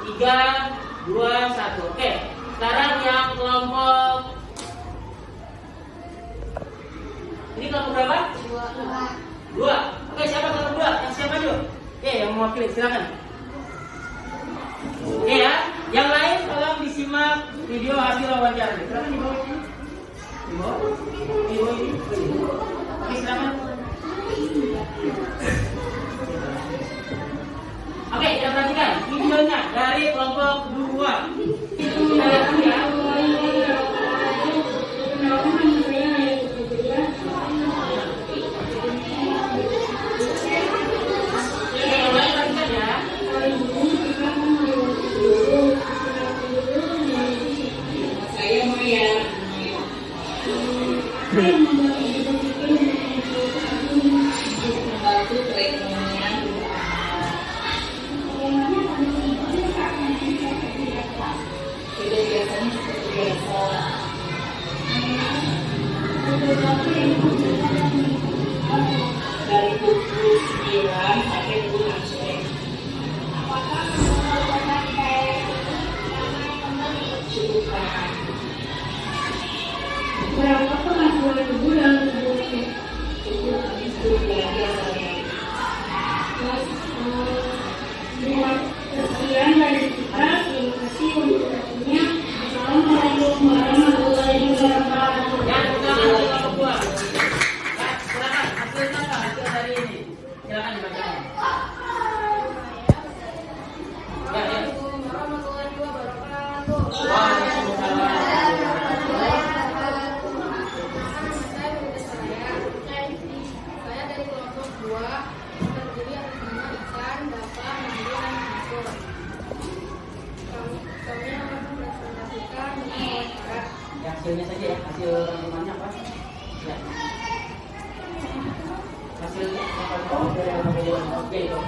Speaker 2: 3, 2, 1. Oke. Sekarang yang kelompok ini kelompok berapa? 2. Oke, siapa kelompok 2? Yang siapa dulu? Oke, yang mewakili silakan. Oke ya, yang lain tolong disimak video hasil wawancara. Silakan di bawah ini. Di bawah ini. Oke, silakan. Oke, kita perhatikan videonya dari kelompok 2. Kita lihat dulu ya.
Speaker 1: Dari pukul 9 sampai pukul 6 sore. Cukupkan.
Speaker 5: Berapa penghasilan ibu dalam tubuh ini?
Speaker 1: Cukup untuk belanja sehari-hari.
Speaker 5: Terima sekian dari kita. Terima kasih untuk waktunya. Assalamualaikum warahmatullahi wabarakatuh.
Speaker 2: Yang pertama kelompok 2. Ya, silakan hasilnya apa? Hasil dari ini. Silakan dibacakan. Ya, ya.
Speaker 5: Warahmatullahi wabarakatuh.
Speaker 2: Waalaikumsalam.
Speaker 5: Saya dari kelompok 2 terdiri atas nama ikan, dapat, mandi, dan campur. Kami akan mempresentasikan wawancara.
Speaker 2: Ya, hasilnya saja ya. Hasil rangkumannya apa? Ya. Hasilnya apa? Oke itu.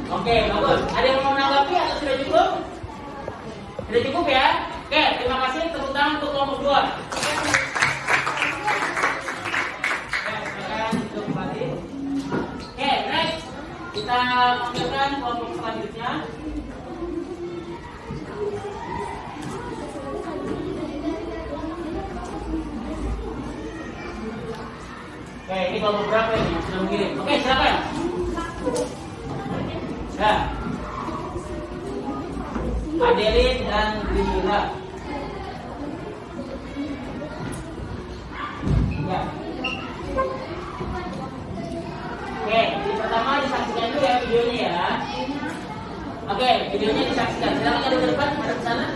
Speaker 2: Oke, bagus. Ada yang mau menanggapi atau sudah cukup? Sudah cukup ya? Oke, terima kasih. Tepuk tangan untuk kelompok 2. Oke, silakan duduk kembali. Oke, next. Kita panggilkan kelompok selanjutnya. Oke, ini kelompok berapa ini yang sudah mengirim? Oke, silakan. Ya. Adeline dan Lila. Ya. Oke, jadi pertama disaksikan dulu ya videonya ya. Oke, videonya disaksikan. Silakan ada ke depan, ada ke sana.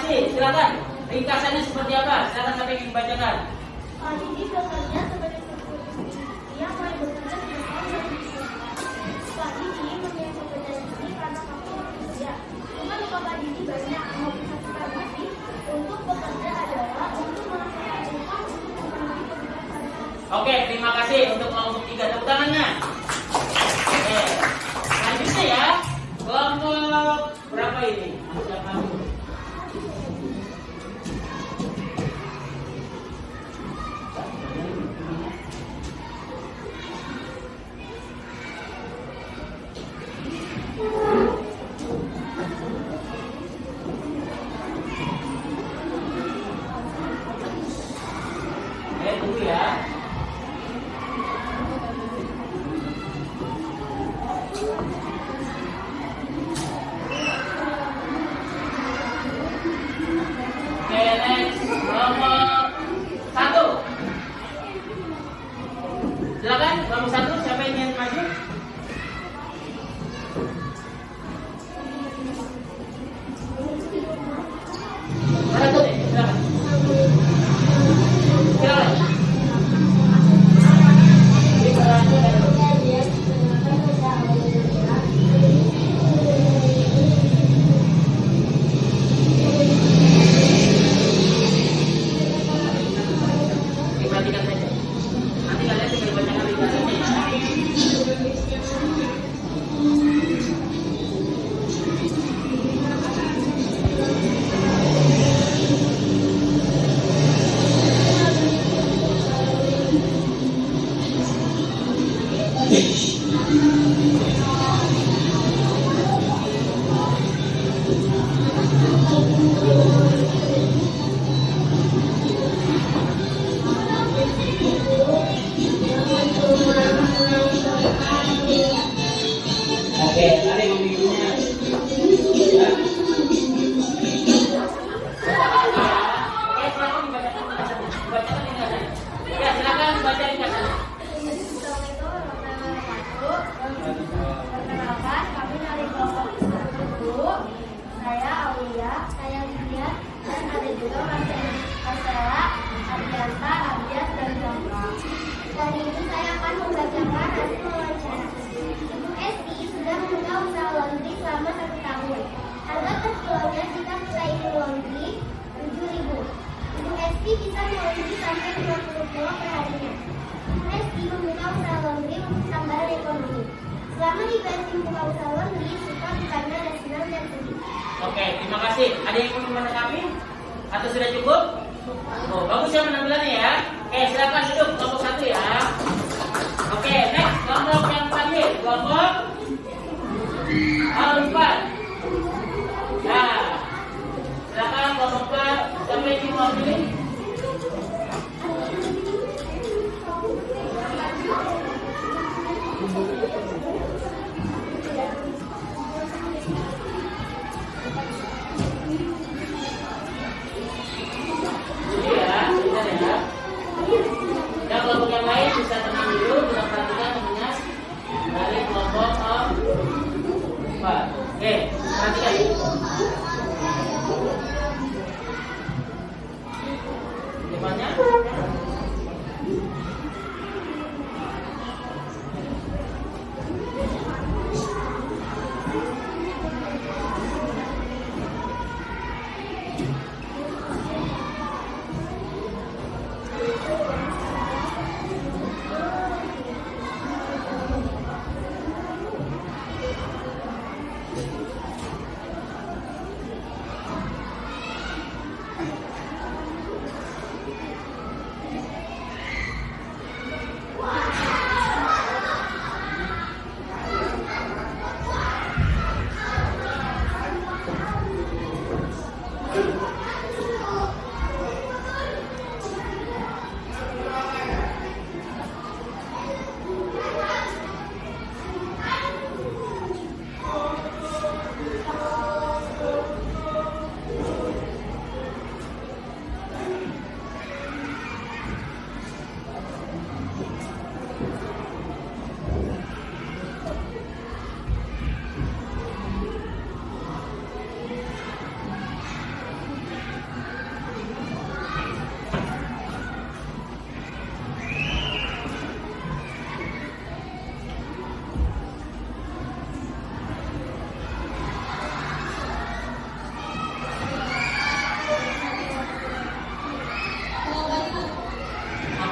Speaker 2: kasih. Silakan. Ringkasannya seperti apa? Silakan sampai ingin bacakan.
Speaker 3: Pak Didi bekerja sebagai yang mulai bekerja sejak tahun 2009. Pak Didi memilih pekerjaan ini karena faktor bekerja. Cuma lupa Pak Didi banyak memotivasi Pak Didi untuk bekerja adalah untuk melakukan uang untuk memenuhi kebutuhan sehari-hari.
Speaker 2: Oke, terima kasih untuk kelompok 3. Tepuk tangannya. Oke. Selanjutnya ya, kelompok berapa ini? Siapa dulu? Tunggu ya. Oke, next nomor 1. Silakan nomor 1, siapa yang ingin maju? Satu deh, silakan. Silakan. Diperhatikan saja. Nanti kalian tinggal bacakan ringkasannya ya. Oke, ada yang memilikinya. Ya. Oke, silakan dibacakan ringkasannya. Dibacakan ringkasannya. Ya, silakan baca ringkasannya.
Speaker 3: Assalamualaikum warahmatullahi wabarakatuh. Perkenalkan, kami dari kelompok 1. Saya Aulia, saya Lydia, dan ada juga Marcella, Adianta, Abias, dan Jangka. Kali ini saya akan membacakan hasil wawancara. Ibu Esti sudah membuka usaha laundry selama 1 tahun. Harga per kilonya jika kita ingin laundry 7.000. Ibu Esti bisa melaundry sampai 50 kilo per harinya. Ibu Esti membuka usaha laundry untuk tambahan ekonomi. Selama Ibu Esti membuka usaha laundry, suka dukanya ada senang dan sedih.
Speaker 2: Oke, terima kasih. Ada yang ingin menanggapi? Atau sudah cukup? Oh, bagus ya penampilannya ya. Oke, silakan duduk kelompok 1 ya. Oke, next kelompok yang terakhir, kelompok 4. Nah, silakan kelompok 4 sampai di mau pilih. Iya, sudah ya. Dan kelompok yang lain bisa tenang dulu, bisa perhatikan temannya dari kelompok 4. Oke.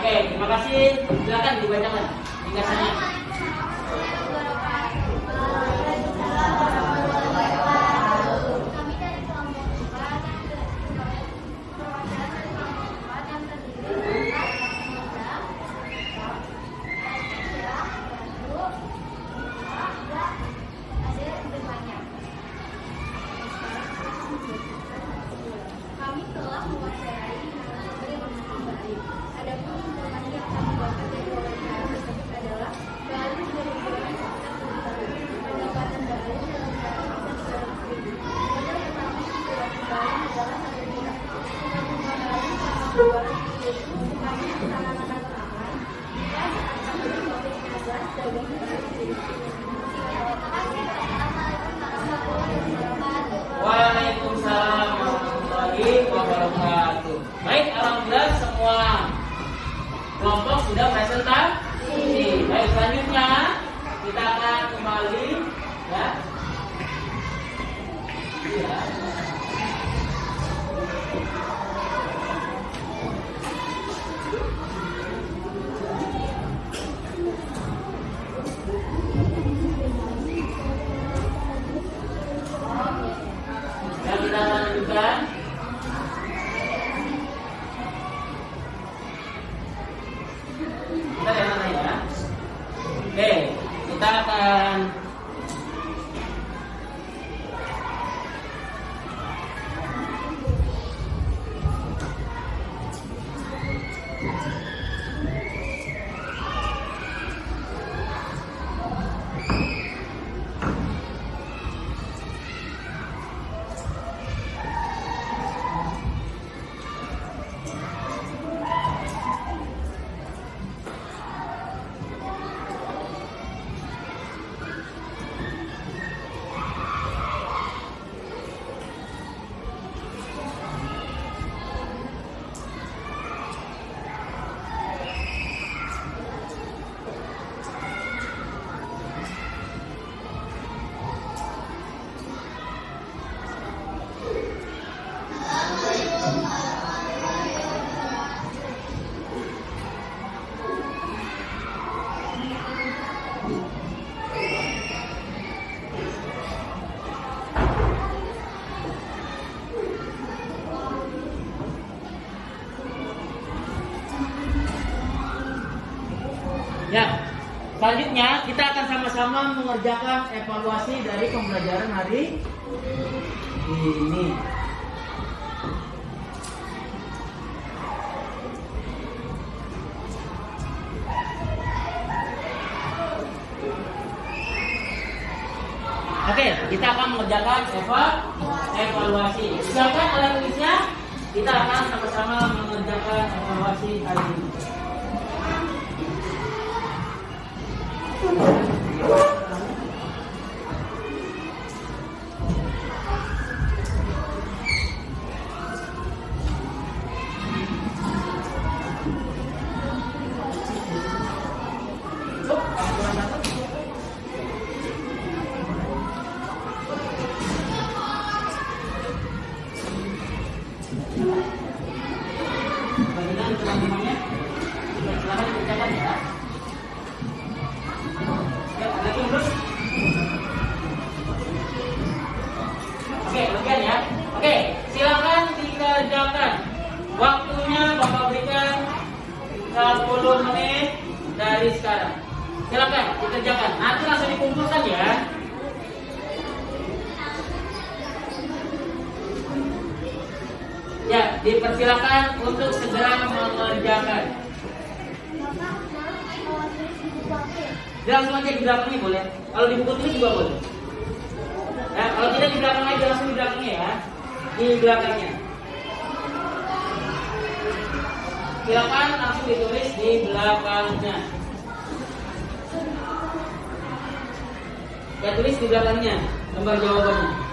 Speaker 2: Oke, terima kasih. Silakan dibacakan ringkasannya.
Speaker 3: Kami dari kelompok 4 yang perwakilan dari kelompok 4 yang terdiri atas pemuda, hasil berbanyak. Kami telah menguasai narasumber yang baik. Adapun informasi yang kami dapat dari wawancara tersebut adalah baru dari pendapatan baru dalam cara akses dalam studi. Modal pertama yang sudah kembali adalah satu juta. Untuk kembali sama kembali itu kami melaksanakan aman jika saat pandemi COVID-19 dagang
Speaker 2: Waalaikumsalam warahmatullahi wabarakatuh. Baik, alhamdulillah semua kelompok sudah presentasi. Baik, selanjutnya kita akan kembali ya. Ya. Yang kita lanjutkan. Kita lihat mana ya. Oke, kita akan ya, selanjutnya kita akan sama-sama mengerjakan evaluasi dari pembelajaran hari ini. Oke, kita akan mengerjakan evaluasi. Siapkan alat tulisnya. Kita akan sama-sama mengerjakan evaluasi hari ini. Bagian teman-temannya, silahkan dikerjakan ya. Ya, lagi terus. Oke, bagian ya. Oke, silakan dikerjakan. Waktunya Bapak berikan 10 menit dari sekarang. Silakan dikerjakan. Nanti langsung dikumpulkan ya. Ya, dipersilakan untuk segera mengerjakan. Langsung aja di belakangnya boleh. Kalau di buku tulis juga boleh. Ya, kalau tidak di belakang aja langsung di belakangnya ya. Di belakangnya. Silakan langsung ditulis di belakangnya. Ya, tulis di belakangnya lembar jawabannya.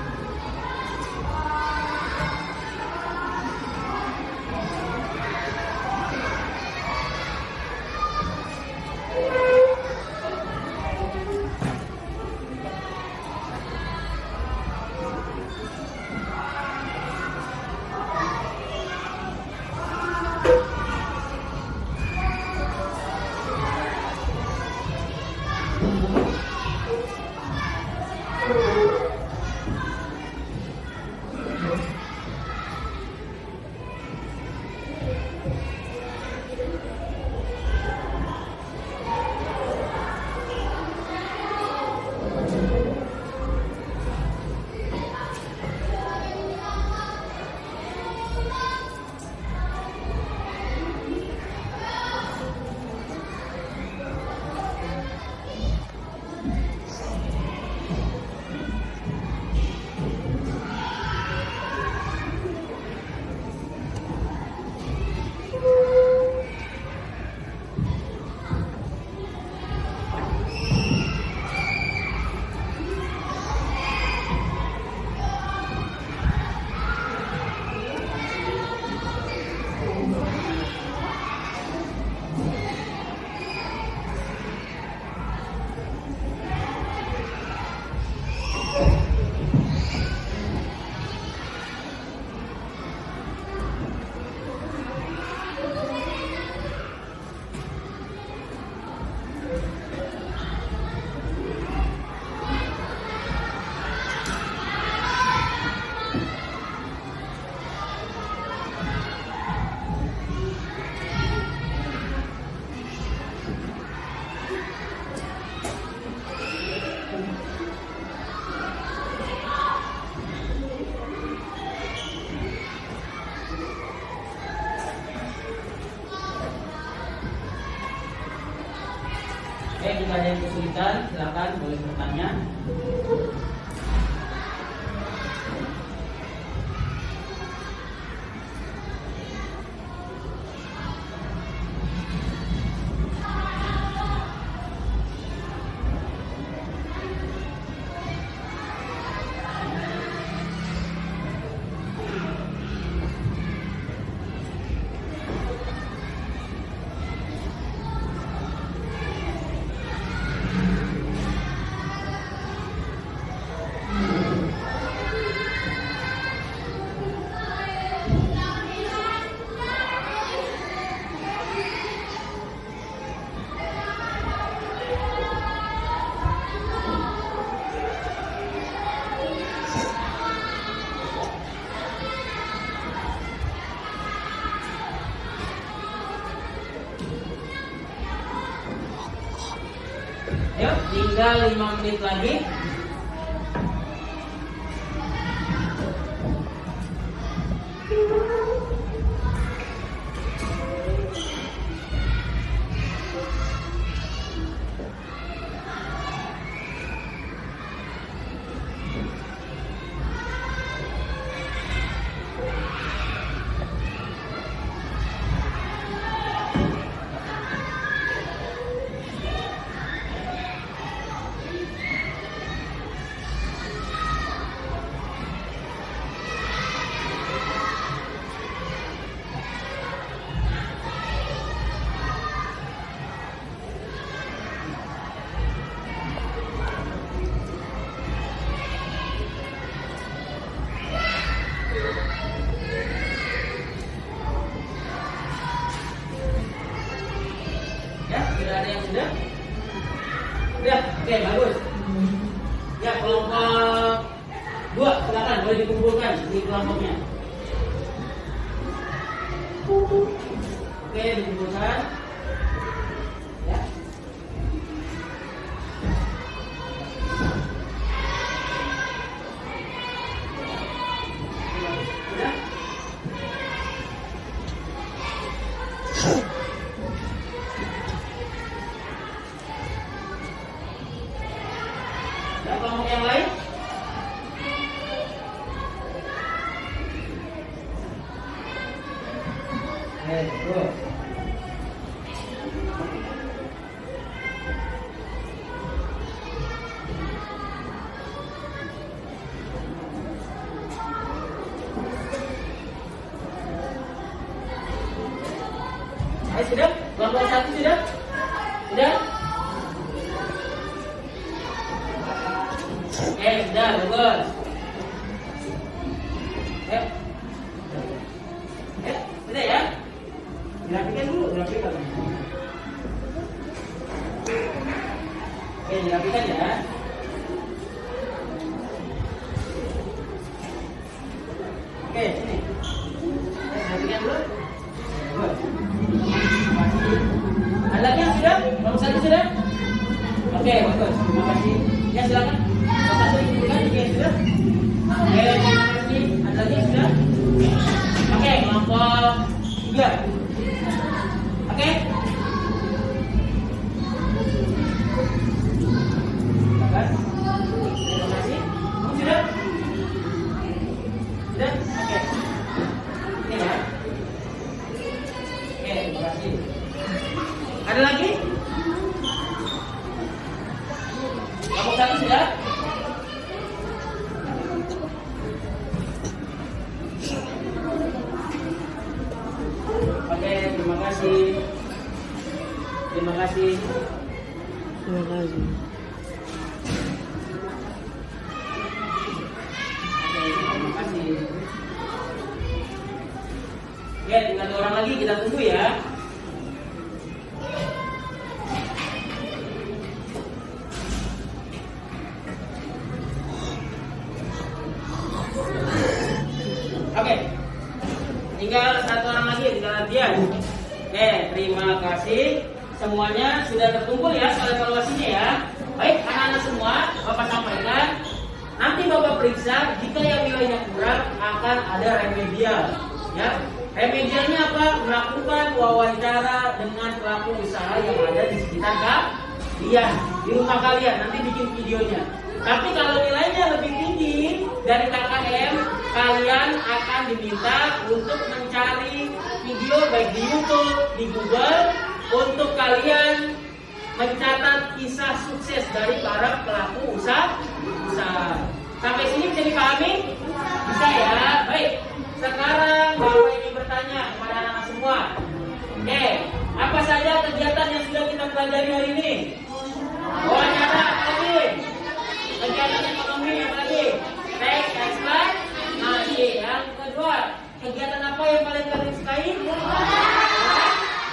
Speaker 2: Jika ada yang kesulitan, silakan boleh bertanya. Yuk, tinggal 5 menit lagi. Ya, sudah ada yang sudah? Sudah, oke, bagus. Ya, kelompok 2, silakan boleh dikumpulkan di kelompoknya. Oke, dikumpulkan. Ya. Sudah? Dan kelompok yang lain? Betul. Ayo, sudah? Kelompok 1 sudah? Sudah? Sudah, bagus. Sudah ya? Dirapikan dulu, dirapikan. Dirapikan ya. Sini. Dirapikan dulu. Bagus. Ada lagi yang sudah? Kelompok 1 sudah? Oke, bagus. Terima kasih. Ya, silakan. Bapak sudah dikumpulkan yang sudah? Terima kasih. Ada lagi yang sudah? Oke, kelompok 3. Oke. Silakan. Terima kasih. Sudah? Sudah? Oke. Ini ya. Oke, terima kasih. Ada lagi? Kelompok 1 sudah? Oke, terima kasih. Terima kasih.
Speaker 6: Terima kasih.
Speaker 2: Oke, terima kasih. Oke, tinggal 2 orang lagi, kita tunggu ya. Oke, tinggal 1 orang lagi, tinggal Dian. Oke, terima kasih. Semuanya sudah terkumpul ya soal evaluasinya ya. Baik, anak-anak semua, Bapak sampaikan. Nanti Bapak periksa, jika yang nilainya kurang akan ada remedial. Ya, remedialnya apa? Melakukan wawancara dengan pelaku usaha yang ada di sekitar Iya, di rumah kalian nanti bikin videonya. Tapi kalau nilainya lebih tinggi dari KKM, kalian akan diminta untuk mencari video baik di YouTube, di Google, untuk kalian mencatat kisah sukses dari para pelaku usaha. Sampai sini bisa dipahami? Bisa ya? Baik. Sekarang Bapak ingin bertanya kepada anak-anak semua. Apa saja kegiatan yang sudah kita pelajari hari ini? Wawancara, apa lagi? Kegiatan ekonomi, apa lagi? Teks, slide, masih. Yang kedua, kegiatan apa yang paling kalian sukai?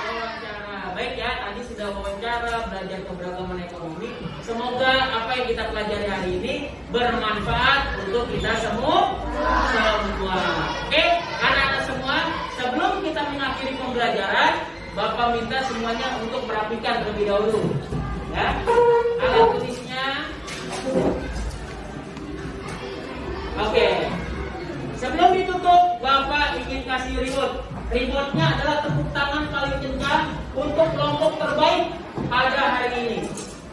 Speaker 2: Wawancara. Baik ya, tadi sudah wawancara, belajar keberagaman ekonomi. Semoga apa yang kita pelajari hari ini bermanfaat untuk kita semua. Oke, anak-anak semua, sebelum kita mengakhiri pembelajaran, Bapak minta semuanya untuk merapikan terlebih dahulu. Ya, alat tulisnya. Oke. Sebelum ditutup, Bapak ingin kasih reward. Rewardnya adalah tepuk tangan paling kencang untuk kelompok terbaik pada hari ini.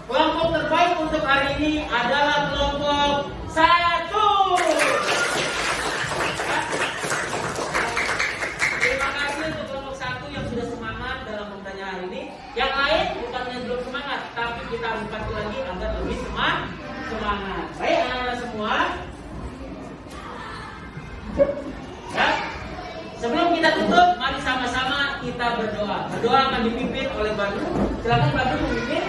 Speaker 2: Kelompok terbaik untuk hari ini adalah kelompok 1. Terima kasih untuk kelompok 1 yang sudah semangat dalam pembelajaran hari ini. Yang lain bukannya belum semangat, tapi kita angkat lagi agar lebih semangat. Baik anak-anak semua. Ya. Sebelum kita tutup, mari sama-sama kita berdoa. Berdoa akan dipimpin oleh Badru. Silakan Badru memimpin.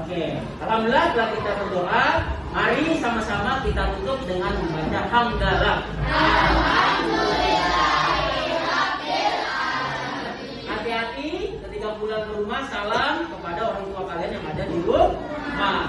Speaker 2: Oke, alhamdulillah telah kita berdoa. Mari sama-sama kita tutup dengan membaca hamdalah. Hati-hati ketika pulang ke rumah, salam kepada orang tua kalian yang ada di rumah.